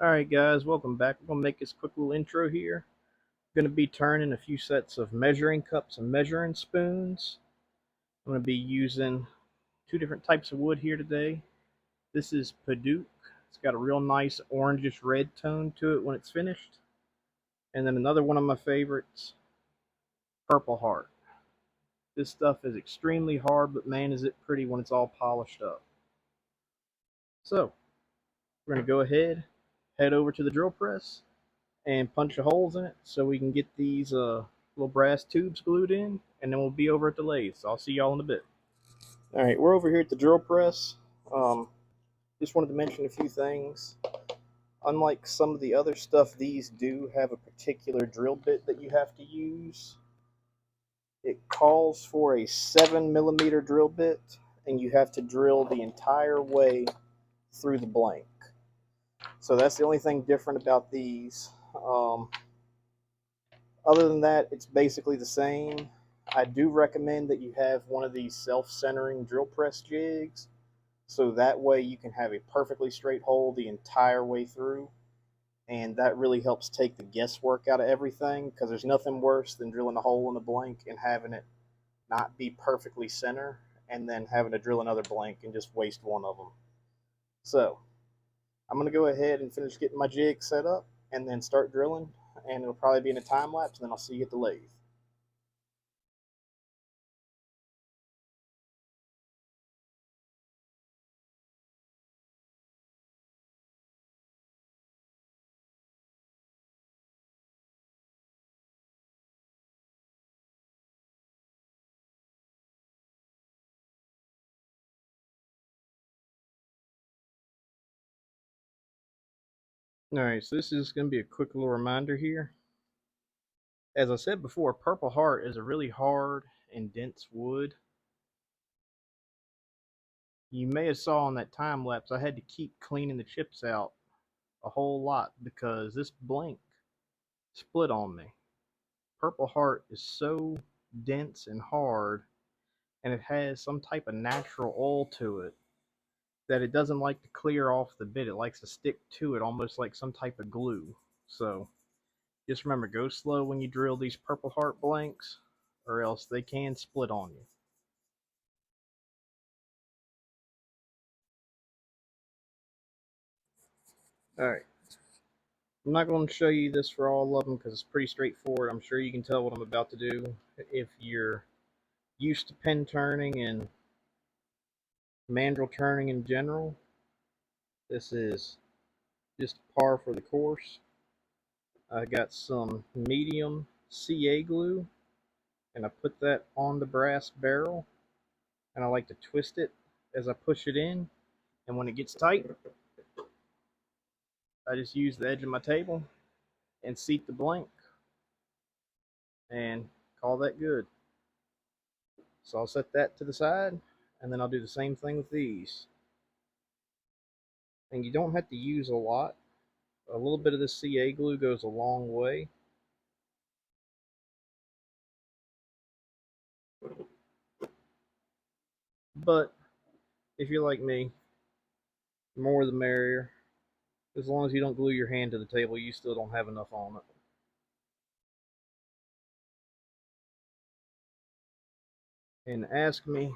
Alright guys, welcome back. We're going to make this quick little intro here. Going to be turning a few sets of measuring cups and measuring spoons. I'm going to be using two different types of wood here today. This is Paduke. It's got a real nice orangish red tone to it when it's finished. And then another one of my favorites, Purple Heart. This stuff is extremely hard, but man is it pretty when it's all polished up. So, we're going to go ahead, head over to the drill press, and punch the holes in it so we can get these little brass tubes glued in, and then we'll be over at the lathe. So I'll see y'all in a bit. Alright, we're over here at the drill press. Just wanted to mention a few things. Unlike some of the other stuff, these do have a particular drill bit that you have to use. It calls for a 7mm drill bit, and you have to drill the entire way through the blank. So that's the only thing different about these. Other than that, it's basically the same. I do recommend that you have one of these self-centering drill press jigs, so that way you can have a perfectly straight hole the entire way through, and that really helps take the guesswork out of everything, because there's nothing worse than drilling a hole in a blank and having it not be perfectly center, and then having to drill another blank and just waste one of them. So I'm going to go ahead and finish getting my jig set up and then start drilling, and it'll probably be in a time lapse, and then I'll see you at the lathe. Alright, so this is going to be a quick little reminder here. As I said before, Purple Heart is a really hard and dense wood. You may have saw on that time lapse I had to keep cleaning the chips out a whole lot because this blank split on me. Purple Heart is so dense and hard, and it has some type of natural oil to it that it doesn't like to clear off the bit. It likes to stick to it almost like some type of glue. So just remember, go slow when you drill these Purple Heart blanks, or else they can split on you. Alright, I'm not going to show you this for all of them because it's pretty straightforward. I'm sure you can tell what I'm about to do if you're used to pen turning and mandrel turning in general. This is just par for the course. I got some medium CA glue, and I put that on the brass barrel, and I like to twist it as I push it in, and when it gets tight, I just use the edge of my table and seat the blank and call that good. So I'll set that to the side, and then I'll do the same thing with these. And you don't have to use a lot. A little bit of the CA glue goes a long way. But if you're like me, the more the merrier. As long as you don't glue your hand to the table, you still don't have enough on it. And ask me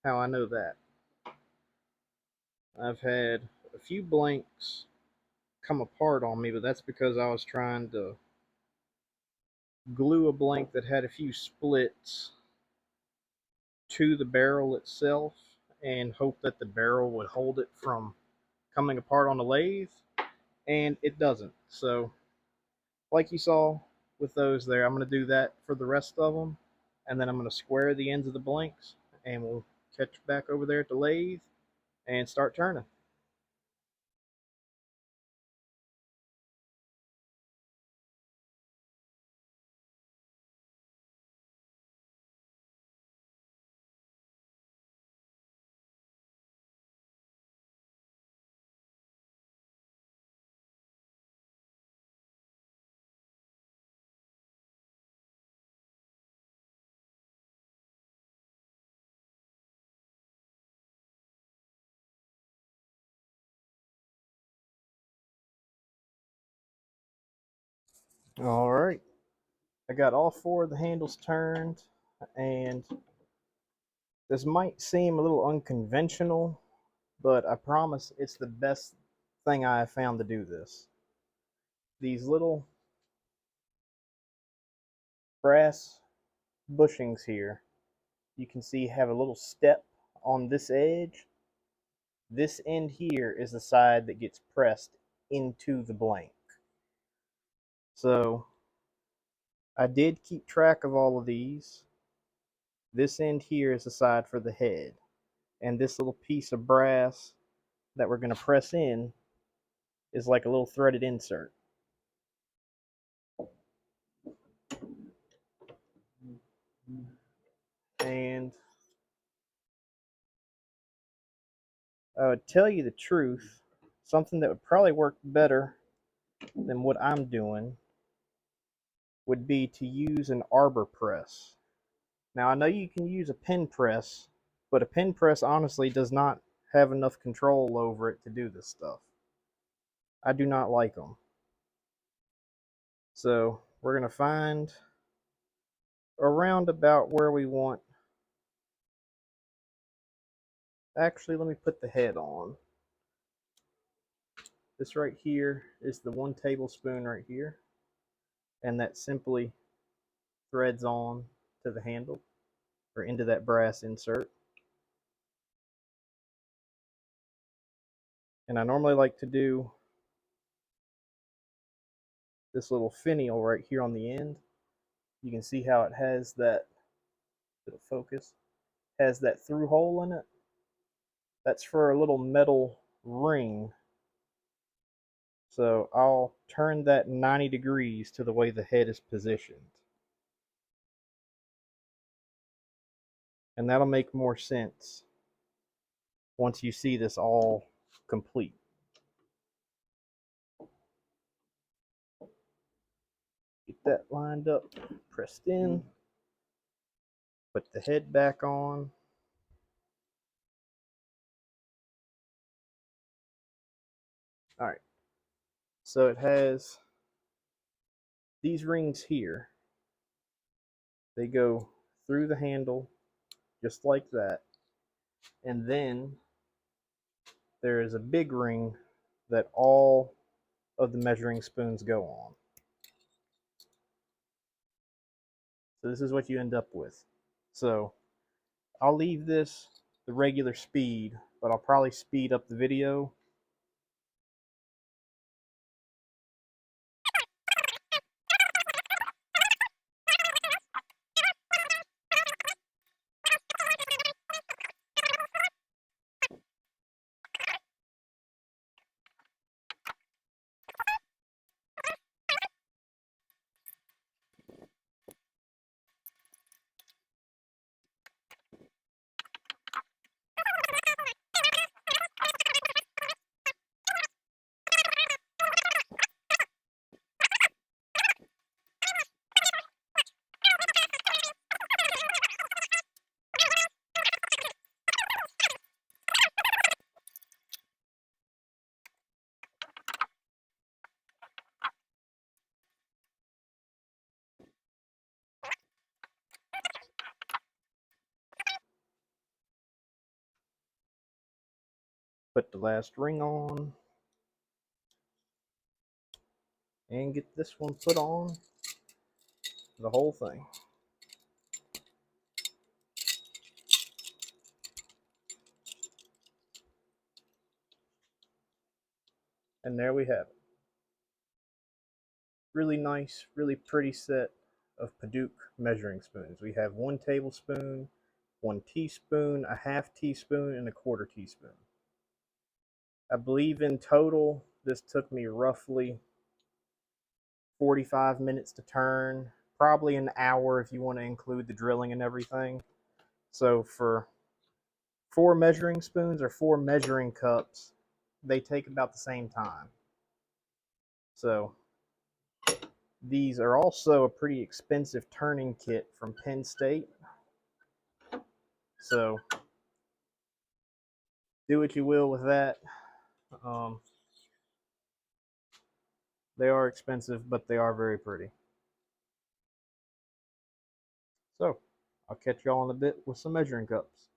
how I know that. I've had a few blanks come apart on me, but that's because I was trying to glue a blank that had a few splits to the barrel itself and hope that the barrel would hold it from coming apart on the lathe, and it doesn't. So like you saw with those there, I'm going to do that for the rest of them, and then I'm going to square the ends of the blanks, and we'll catch back over there at the lathe and start turning. All right, I got all four of the handles turned, and this might seem a little unconventional, but I promise it's the best thing I have found to do this. These little brass bushings here, you can see have a little step on this edge. This end here is the side that gets pressed into the blank. So I did keep track of all of these. This end here is the side for the head. And this little piece of brass that we're going to press in is like a little threaded insert. And I would tell you the truth, something that would probably work better than what I'm doing would be to use an arbor press. Now I know you can use a pen press, but a pen press honestly does not have enough control over it to do this stuff. I do not like them. So we're going to find around about where we want. Actually, let me put the head on. This right here is the 1 tablespoon right here, and that simply threads on to the handle or into that brass insert. And I normally like to do this little finial right here on the end. You can see how it has that, it'll focus, has that through hole in it. That's for a little metal ring. So I'll turn that 90 degrees to the way the head is positioned. And that'll make more sense once you see this all complete. Get that lined up, pressed in, put the head back on. All right, so it has these rings here. They go through the handle just like that. And then there is a big ring that all of the measuring spoons go on. So this is what you end up with. So I'll leave this the regular speed, but I'll probably speed up the video. Put the last ring on and get this one put on, the whole thing. And there we have it. Really nice, really pretty set of Padauk measuring spoons. We have 1 tablespoon, 1 teaspoon, a half teaspoon, and a quarter teaspoon. I believe in total, this took me roughly 45 minutes to turn, probably an hour if you want to include the drilling and everything. So for 4 measuring spoons or 4 measuring cups, they take about the same time. So these are also a pretty expensive turning kit from Penn State. So do what you will with that. They are expensive, but they are very pretty. So I'll catch y'all in a bit with some measuring cups.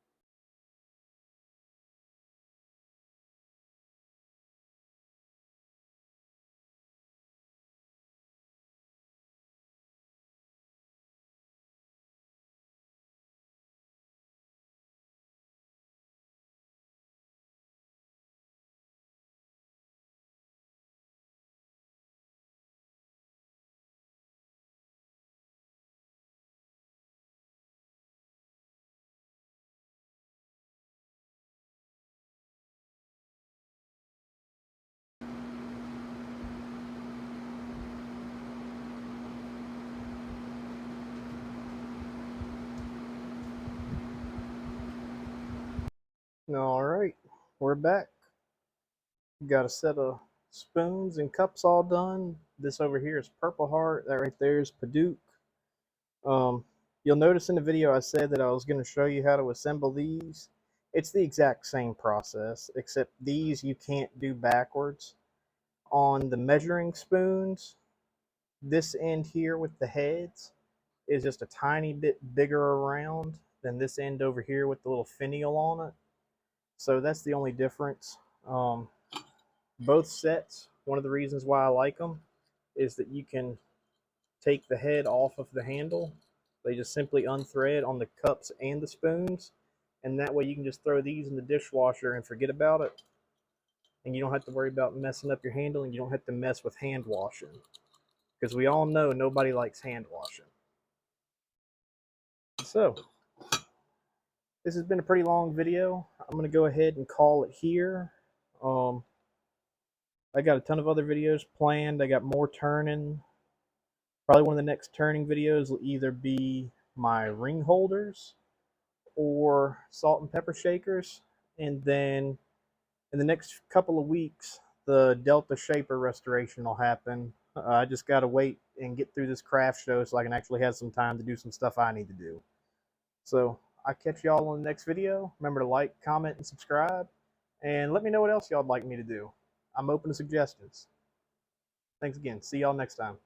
All right, we're back. Got a set of spoons and cups all done. This over here is Purple Heart. That right there is Paduke. Um, you'll notice in the video I said that I was going to show you how to assemble these. It's the exact same process, except these you can't do backwards. On the measuring spoons, this end here with the heads is just a tiny bit bigger around than this end over here with the little finial on it. So that's the only difference. Both sets, one of the reasons why I like them is that you can take the head off of the handle. They just simply unthread on the cups and the spoons, and that way you can just throw these in the dishwasher and forget about it. And you don't have to worry about messing up your handle, and you don't have to mess with hand washing. Because we all know nobody likes hand washing. So, this has been a pretty long video. I'm going to go ahead and call it here. I got a ton of other videos planned. I got more turning. Probably one of the next turning videos will either be my ring holders or salt and pepper shakers. And then in the next couple of weeks, the Delta Shaper restoration will happen. I just got to wait and get through this craft show so I can actually have some time to do some stuff I need to do. So I'll catch y'all in the next video. Remember to like, comment, and subscribe. And let me know what else y'all would like me to do. I'm open to suggestions. Thanks again. See y'all next time.